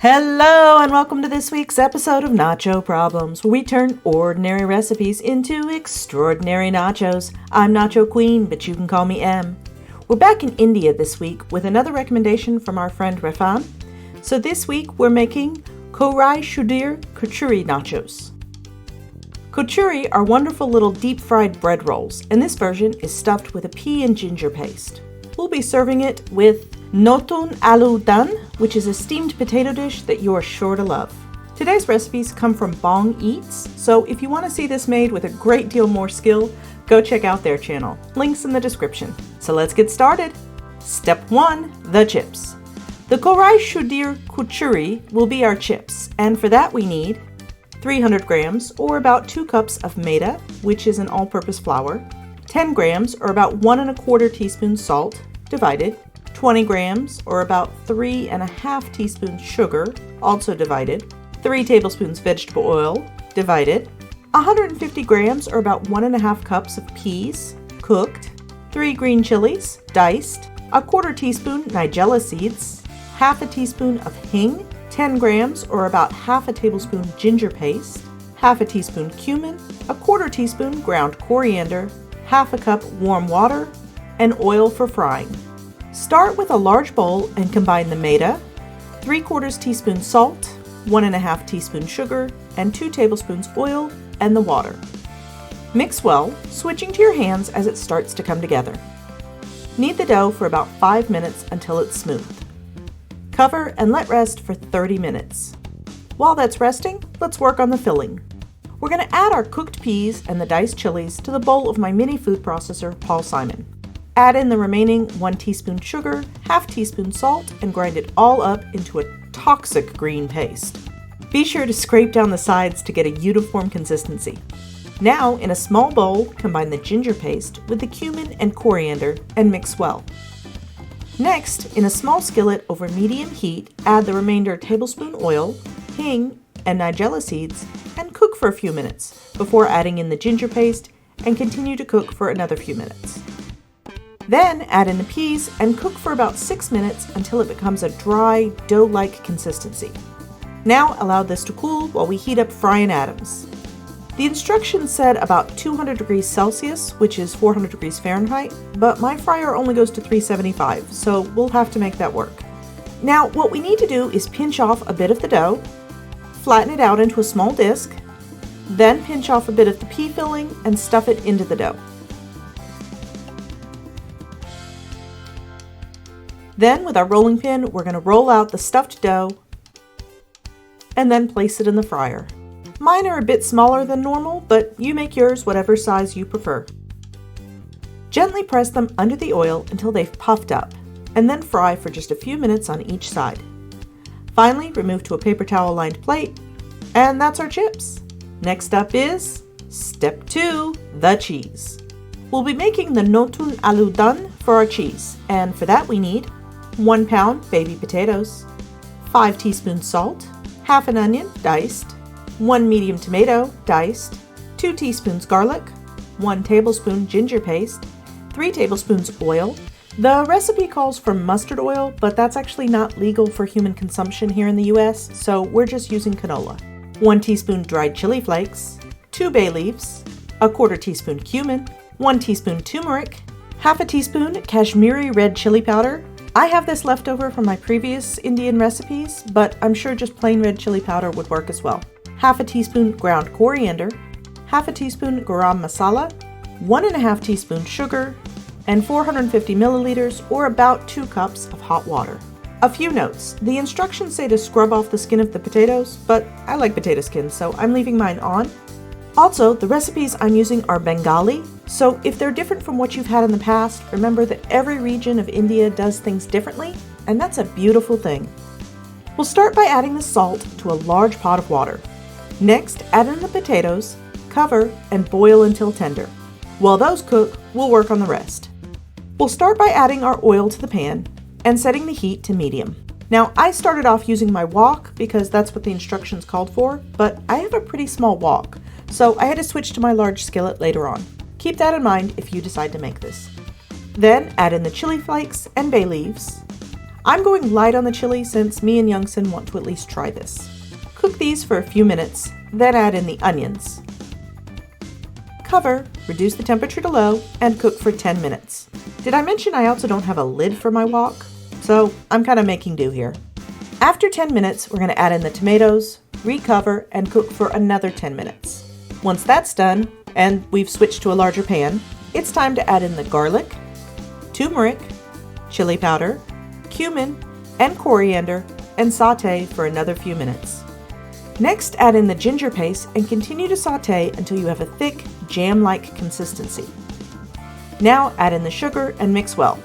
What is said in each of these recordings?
Hello and welcome to this week's episode of Nacho Problems, where we turn ordinary recipes into extraordinary nachos. I'm Nacho Queen, but you can call me M. We're back in India this week with another recommendation from our friend Refan. So this week we're making Koraishuti'r Kochuri nachos. Kochuri are wonderful little deep-fried bread rolls, and this version is stuffed with a pea and ginger paste. We'll be serving it with Notun Aloo Dan, which is a steamed potato dish that you are sure to love. Today's recipes come from Bong Eats, so if you want to see this made with a great deal more skill, go check out their channel. Links in the description. So let's get started. Step 1. The chips. The Koraishuti'r Kochuri will be our chips, and for that we need 300 grams or about 2 cups of maida, which is an all-purpose flour, 10 grams or about 1 1/4 teaspoons salt, divided, 20 grams or about 3 1/2 teaspoons sugar, also divided, 3 tablespoons vegetable oil, divided, 150 grams or about 1 1/2 cups of peas, cooked, 3 green chilies, diced, 1/4 teaspoon nigella seeds, 1/2 teaspoon of hing, 10 grams or about 1/2 tablespoon ginger paste, 1/2 teaspoon cumin, 1/4 teaspoon ground coriander, 1/2 cup warm water, and oil for frying. Start with a large bowl and combine the maida, 3/4 teaspoon salt, 1 1/2 teaspoon sugar, and 2 tablespoons oil, and the water. Mix well, switching to your hands as it starts to come together. Knead the dough for about 5 minutes until it's smooth. Cover and let rest for 30 minutes. While that's resting, let's work on the filling. We're going to add our cooked peas and the diced chilies to the bowl of my mini food processor, Paul Simon. Add in the remaining 1 teaspoon sugar, 1/2 teaspoon salt, and grind it all up into a toxic green paste. Be sure to scrape down the sides to get a uniform consistency. Now, in a small bowl, combine the ginger paste with the cumin and coriander and mix well. Next, in a small skillet over medium heat, add the remainder tablespoon oil, hing, and nigella seeds, and cook for a few minutes before adding in the ginger paste and continue to cook for another few minutes. Then add in the peas and cook for about 6 minutes until it becomes a dry, dough-like consistency. Now allow this to cool while we heat up frying atoms. The instructions said about 200 degrees Celsius, which is 400 degrees Fahrenheit, but my fryer only goes to 375, so we'll have to make that work. Now what we need to do is pinch off a bit of the dough, flatten it out into a small disc, then pinch off a bit of the pea filling and stuff it into the dough. Then with our rolling pin, we're going to roll out the stuffed dough and then place it in the fryer. Mine are a bit smaller than normal, but you make yours whatever size you prefer. Gently press them under the oil until they've puffed up, and then fry for just a few minutes on each side. Finally, remove to a paper towel lined plate, and that's our chips. Next up is step 2, the cheese. We'll be making the Notun Aloo Dan for our cheese, and for that we need 1 pound baby potatoes, 5 teaspoons salt, 1/2 an onion diced, 1 medium tomato diced, 2 teaspoons garlic, 1 tablespoon ginger paste, 3 tablespoons oil. The recipe calls for mustard oil, but that's actually not legal for human consumption here in the US, so we're just using canola. 1 teaspoon dried chili flakes, 2 bay leaves, 1/4 teaspoon cumin, 1 teaspoon turmeric, 1/2 teaspoon Kashmiri red chili powder. I have this left over from my previous Indian recipes, but I'm sure just plain red chili powder would work as well. 1/2 teaspoon ground coriander, 1/2 teaspoon garam masala, 1 1/2 teaspoon sugar, and 450 milliliters or about 2 cups of hot water. A few notes. The instructions say to scrub off the skin of the potatoes, but I like potato skins, so I'm leaving mine on. Also, the recipes I'm using are Bengali, so if they're different from what you've had in the past, remember that every region of India does things differently, and that's a beautiful thing. We'll start by adding the salt to a large pot of water. Next, add in the potatoes, cover, and boil until tender. While those cook, we'll work on the rest. We'll start by adding our oil to the pan and setting the heat to medium. Now, I started off using my wok because that's what the instructions called for, but I have a pretty small wok, so I had to switch to my large skillet later on. Keep that in mind if you decide to make this. Then add in the chili flakes and bay leaves. I'm going light on the chili since me and Youngson want to at least try this. Cook these for a few minutes, then add in the onions. Cover, reduce the temperature to low, and cook for 10 minutes. Did I mention I also don't have a lid for my wok? So I'm kind of making do here. After 10 minutes, we're going to add in the tomatoes, recover, and cook for another 10 minutes. Once that's done, and we've switched to a larger pan, it's time to add in the garlic, turmeric, chili powder, cumin, and coriander, and saute for another few minutes. Next, add in the ginger paste and continue to saute until you have a thick, jam-like consistency. Now add in the sugar and mix well.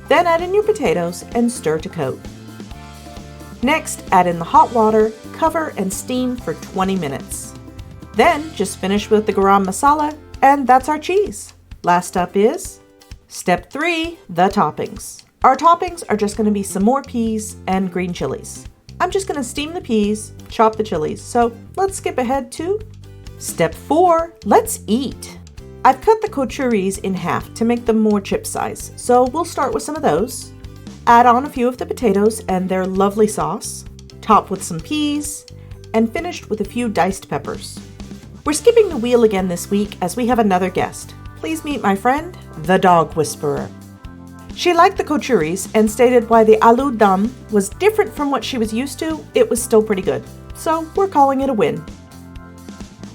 Then add in your potatoes and stir to coat. Next, add in the hot water, cover, and steam for 20 minutes. Then just finish with the garam masala, and that's our cheese. Last up is step 3, the toppings. Our toppings are just going to be some more peas and green chilies. I'm just going to steam the peas, chop the chilies, so let's skip ahead to step 4, let's eat. I've cut the kochuris in half to make them more chip size, so we'll start with some of those. Add on a few of the potatoes and their lovely sauce, top with some peas, and finished with a few diced peppers. We're skipping the wheel again this week as we have another guest. Please meet my friend, the dog whisperer. She liked the kochuris and stated why the aloo dum was different from what she was used to, it was still pretty good. So we're calling it a win.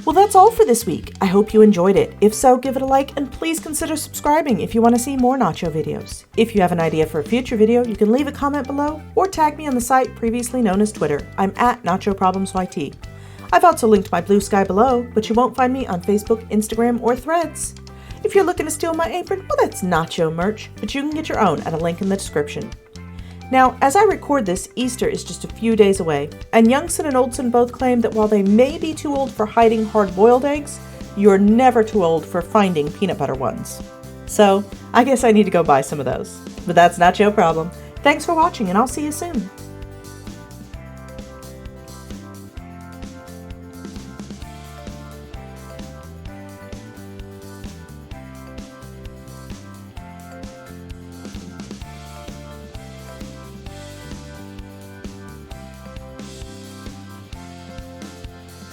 Well, that's all for this week. I hope you enjoyed it. If so, give it a like and please consider subscribing if you want to see more nacho videos. If you have an idea for a future video, you can leave a comment below or tag me on the site previously known as Twitter. I'm at NachoProblemsYT. I've also linked my Blue Sky below, but you won't find me on Facebook, Instagram, or Threads. If you're looking to steal my apron, well, that's nacho merch, but you can get your own at a link in the description. Now, as I record this, Easter is just a few days away, and Youngson and Oldson both claim that while they may be too old for hiding hard-boiled eggs, you're never too old for finding peanut butter ones. So, I guess I need to go buy some of those. But that's not your problem. Thanks for watching, and I'll see you soon.